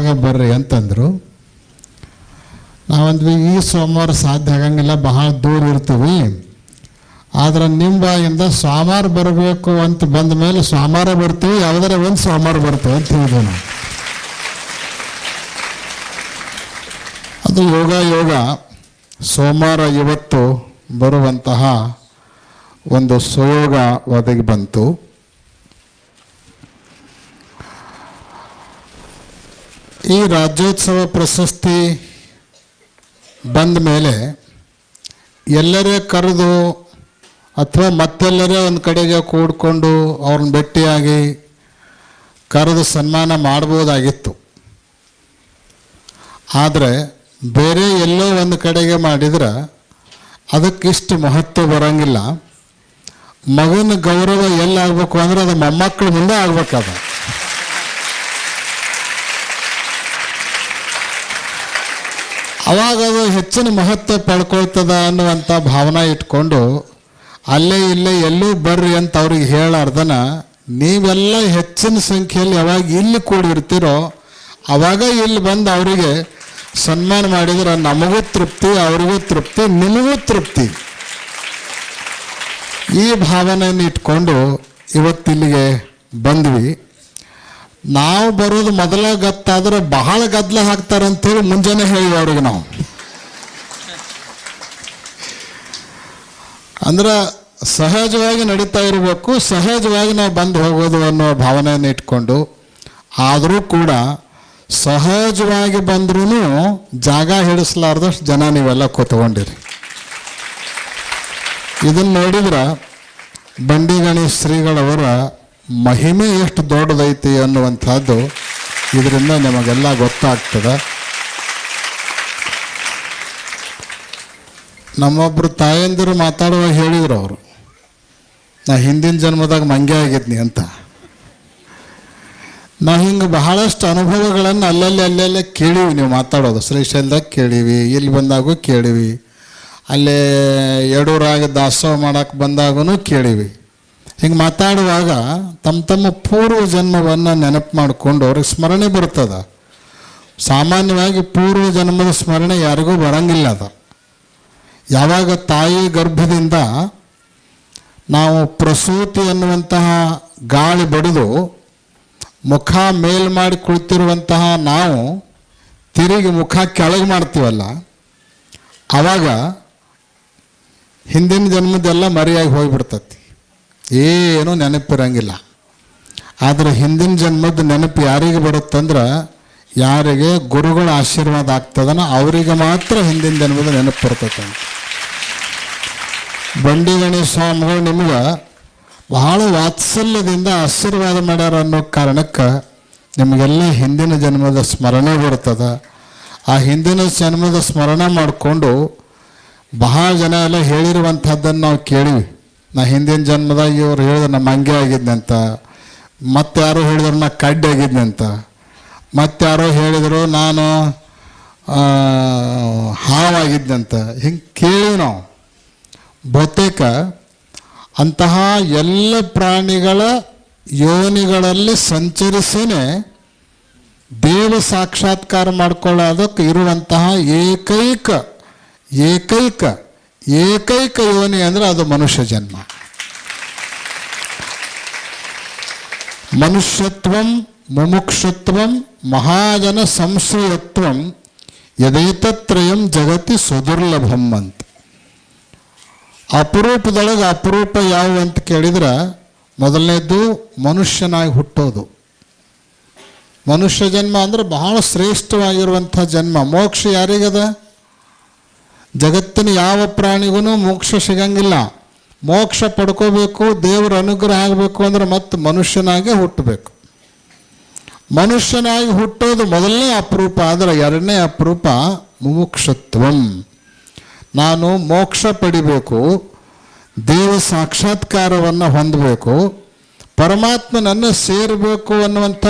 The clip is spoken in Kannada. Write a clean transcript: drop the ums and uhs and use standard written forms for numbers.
ಸೋಮವಾರದಾಗ ಬರ್ರಿ ಅಂತಂದರು. ನಾವಂದ್ವಿ ಈ ಸೋಮವಾರ ಸಾಧ್ಯ ಆಗಂಗಿಲ್ಲ, ಬಹಳ ದೂರ ಇರ್ತೀವಿ. ಆದ್ರೆ ನಿಮ್ಮ ಬಾಯಿಂದ ಸೋಮವಾರ ಬರಬೇಕು ಅಂತ ಬಂದ ಮೇಲೆ ಸೋಮವಾರ ಬರ್ತೀವಿ, ಯಾವುದಾರ ಒಂದು ಸೋಮವಾರ ಬರ್ತೀವಿ ಅಂತ ಹೇಳಿದ್ವಿ ನಾವು. ಅದು ಯೋಗ ಸೋಮವಾರ ಇವತ್ತು ಬರುವಂತಹ ಒಂದು ಸುಯೋಗ ಒದಗಿ ಬಂತು. ಈ ರಾಜ್ಯೋತ್ಸವ ಪ್ರಶಸ್ತಿ ಬಂದ ಮೇಲೆ ಎಲ್ಲರೇ ಕರೆದು ಅಥವಾ ಮತ್ತೆಲ್ಲರೇ ಒಂದು ಕಡೆಗೆ ಕೂಡಿಕೊಂಡು ಅವ್ರನ್ನ ಭೇಟಿಯಾಗಿ ಕರೆದು ಸನ್ಮಾನ ಮಾಡ್ಬೋದಾಗಿತ್ತು. ಆದರೆ ಬೇರೆ ಎಲ್ಲೋ ಒಂದು ಕಡೆಗೆ ಮಾಡಿದ್ರೆ ಅದಕ್ಕಿಷ್ಟು ಮಹತ್ವ ಬರೋಂಗಿಲ್ಲ. ಮಗನ ಗೌರವ ಎಲ್ಲಾಗಬೇಕು ಅಂದರೆ ಅದು ಮೊಮ್ಮಕ್ಕಳ ಮುಂದೆ ಆಗ್ಬೇಕದ. ಅವಾಗ ಅದು ಹೆಚ್ಚಿನ ಮಹತ್ವ ಪಡ್ಕೊಳ್ತದ ಅನ್ನುವಂಥ ಭಾವನೆ ಇಟ್ಕೊಂಡು ಅಲ್ಲೇ ಇಲ್ಲೇ ಎಲ್ಲೂ ಬರ್ರಿ ಅಂತ ಅವ್ರಿಗೆ ಹೇಳಾರ್ದನ ನೀವೆಲ್ಲ ಹೆಚ್ಚಿನ ಸಂಖ್ಯೆಯಲ್ಲಿ ಯಾವಾಗ ಇಲ್ಲಿ ಕೂಡಿರ್ತೀರೋ ಅವಾಗ ಇಲ್ಲಿ ಬಂದು ಅವರಿಗೆ ಸನ್ಮಾನ ಮಾಡಿದ್ರೆ ನಮಗೂ ತೃಪ್ತಿ, ಅವರಿಗೂ ತೃಪ್ತಿ, ನಿಮಗೂ ತೃಪ್ತಿ. ಈ ಭಾವನೆಯನ್ನು ಇಟ್ಕೊಂಡು ಇವತ್ತಿಲ್ಲಿಗೆ ಬಂದ್ವಿ. ನಾವು ಬರೋದು ಮೊದಲ ಗತ್ತಾದ್ರೆ ಬಹಳ ಗದ್ದಲ ಹಾಕ್ತಾರಂತೇಳಿ ಮುಂಜಾನೆ ಹೇಳಿವಿ ಅವ್ರಿಗೆ ನಾವು. ಅಂದ್ರೆ ಸಹಜವಾಗಿ ನಡೀತಾ ಇರಬೇಕು, ಸಹಜವಾಗಿ ನಾವು ಬಂದು ಹೋಗೋದು ಅನ್ನೋ ಭಾವನೆಯನ್ನು ಇಟ್ಕೊಂಡು, ಆದರೂ ಕೂಡ ಸಹಜವಾಗಿ ಬಂದ್ರೂ ಜಾಗ ಹಿಡಿಸ್ಲಾರ್ದಷ್ಟು ಜನ ನೀವೆಲ್ಲ ಕೂತ್ಕೊಂಡಿರಿ. ಇದನ್ನು ನೋಡಿದ್ರೆ ಬಂಡಿ ಗಣೇಶ್ ಶ್ರೀಗಳವರ ಮಹಿಮೆ ಎಷ್ಟು ದೊಡ್ಡದೈತಿ ಅನ್ನುವಂಥದ್ದು ಇದರಿಂದ ನಮಗೆಲ್ಲ ಗೊತ್ತಾಗ್ತದೆ. ನಮ್ಮೊಬ್ಬರು ತಾಯಂದಿರು ಮಾತಾಡುವಾಗ ಹೇಳಿದ್ರು ಅವರು, ನಾ ಹಿಂದಿನ ಜನ್ಮದಾಗ ಮಂಗೆ ಆಗಿದ್ನಿ ಅಂತ. ನಾವು ಹಿಂಗೆ ಬಹಳಷ್ಟು ಅನುಭವಗಳನ್ನು ಅಲ್ಲಲ್ಲೇ ಕೇಳೀವಿ. ನೀವು ಮಾತಾಡೋದು ಶ್ರೀಶೈಲದಾಗ ಕೇಳೀವಿ, ಇಲ್ಲಿ ಬಂದಾಗೂ ಕೇಳೀವಿ, ಅಲ್ಲೇ ಯಡೂರಾಗ ದಾಸೋಹ ಮಾಡೋಕ್ಕೆ ಬಂದಾಗೂ ಕೇಳೀವಿ. ಹಿಂಗೆ ಮಾತಾಡುವಾಗ ತಮ್ಮ ಪೂರ್ವ ಜನ್ಮವನ್ನು ನೆನಪು ಮಾಡಿಕೊಂಡು ಅವ್ರಿಗೆ ಸ್ಮರಣೆ ಬರ್ತದೆ. ಸಾಮಾನ್ಯವಾಗಿ ಪೂರ್ವ ಜನ್ಮದ ಸ್ಮರಣೆ ಯಾರಿಗೂ ಬರೋಂಗಿಲ್ಲ. ಅದು ಯಾವಾಗ ತಾಯಿ ಗರ್ಭದಿಂದ ನಾವು ಪ್ರಸೂತಿ ಅನ್ನುವಂತಹ ಗಾಳಿ ಬಡಿದು ಮುಖ ಮೇಲ್ ಮಾಡಿ ಕುಳಿತಿರುವಂತಹ ನಾವು ತಿರುಗಿ ಮುಖ ಕೆಳಗೆ ಮಾಡ್ತೀವಲ್ಲ, ಆವಾಗ ಹಿಂದಿನ ಜನ್ಮದೆಲ್ಲ ಮರೆಯಾಗಿ ಹೋಗಿಬಿಡ್ತತಿ, ಏನೂ ನೆನಪಿರಂಗಿಲ್ಲ. ಆದರೆ ಹಿಂದಿನ ಜನ್ಮದ ನೆನಪು ಯಾರಿಗೆ ಬರುತ್ತಂದ್ರೆ ಯಾರಿಗೆ ಗುರುಗಳ ಆಶೀರ್ವಾದ ಆಗ್ತದನ ಅವರಿಗೆ ಮಾತ್ರ ಹಿಂದಿನ ಜನ್ಮದ ನೆನಪು ಬರ್ತದೆ. ಬಂಡಿ ಗಣೇಶ ಸ್ವಾಮಿಗಳು ನಿಮ್ಗೆ ಬಹಳ ವಾತ್ಸಲ್ಯದಿಂದ ಆಶೀರ್ವಾದ ಮಾಡ್ಯಾರ ಅನ್ನೋ ಕಾರಣಕ್ಕೆ ನಿಮಗೆಲ್ಲ ಹಿಂದಿನ ಜನ್ಮದ ಸ್ಮರಣೆ ಬರ್ತದೆ. ಆ ಹಿಂದಿನ ಜನ್ಮದ ಸ್ಮರಣೆ ಮಾಡಿಕೊಂಡು ಬಹಳ ಜನ ಎಲ್ಲ ಹೇಳಿರುವಂಥದ್ದನ್ನು ನಾವು ಕೇಳಿವಿ. ನಾ ಹಿಂದಿನ ಜನ್ಮದಾಗ ಇವ್ರು ಹೇಳಿದ್ರೆ ನಮ್ಮ ಹಂಗೆ ಆಗಿದ್ನಂತ, ಮತ್ತಾರೋ ಹೇಳಿದ್ರು ನಾ ಕಡ್ಡಿ ಆಗಿದ್ನಂತ, ಮತ್ತಾರೋ ಹೇಳಿದರು ನಾನು ಹಾವಾಗಿದ್ನಂತ. ಹಿಂಗೆ ಕೇಳಿ ನಾವು ಬಹುತೇಕ ಅಂತಹ ಎಲ್ಲ ಪ್ರಾಣಿಗಳ ಯೋನಿಗಳಲ್ಲಿ ಸಂಚರಿಸಿನೇ ದೇವ ಸಾಕ್ಷಾತ್ಕಾರ ಮಾಡ್ಕೊಳ್ಳೋದಕ್ಕೆ ಇರುವಂತಹ ಏಕೈಕ ಯೋನಿ ಅಂದರೆ ಅದು ಮನುಷ್ಯ ಜನ್ಮ. ಮನುಷ್ಯತ್ವಂ ಮುಮುಕ್ಷತ್ವಂ ಮಹಾಜನ ಸಂಶಯತ್ವಂ ಯದೇತತ್ರಯಂ ಜಗತಿ ಸುದುರ್ಲಭಂ ಅಂತ. ಅಪರೂಪದೊಳಗೆ ಅಪರೂಪ ಯಾವ ಅಂತ ಕೇಳಿದ್ರೆ ಮೊದಲನೇದು ಮನುಷ್ಯನಾಗಿ ಹುಟ್ಟೋದು. ಮನುಷ್ಯ ಜನ್ಮ ಅಂದರೆ ಬಹಳ ಶ್ರೇಷ್ಠವಾಗಿರುವಂಥ ಜನ್ಮ. ಮೋಕ್ಷ ಯಾರಿಗದ? ಜಗತ್ತಿನ ಯಾವ ಪ್ರಾಣಿಗೂ ಮೋಕ್ಷ ಸಿಗಂಗಿಲ್ಲ. ಮೋಕ್ಷ ಪಡ್ಕೋಬೇಕು, ದೇವರ ಅನುಗ್ರಹ ಆಗಬೇಕು ಅಂದ್ರೆ ಮತ್ತೆ ಮನುಷ್ಯನಾಗೆ ಹುಟ್ಟಬೇಕು. ಮನುಷ್ಯನಾಗಿ ಹುಟ್ಟೋದು ಮೊದಲನೇ ಅಪರೂಪ. ಆದರೆ ಎರಡನೇ ಅಪರೂಪ ಮುಮುಕ್ಷತ್ವಂ. ನಾನು ಮೋಕ್ಷ ಪಡಿಬೇಕು, ದೇವ ಸಾಕ್ಷಾತ್ಕಾರವನ್ನು ಹೊಂದಬೇಕು, ಪರಮಾತ್ಮನನ್ನು ಸೇರಬೇಕು ಅನ್ನುವಂಥ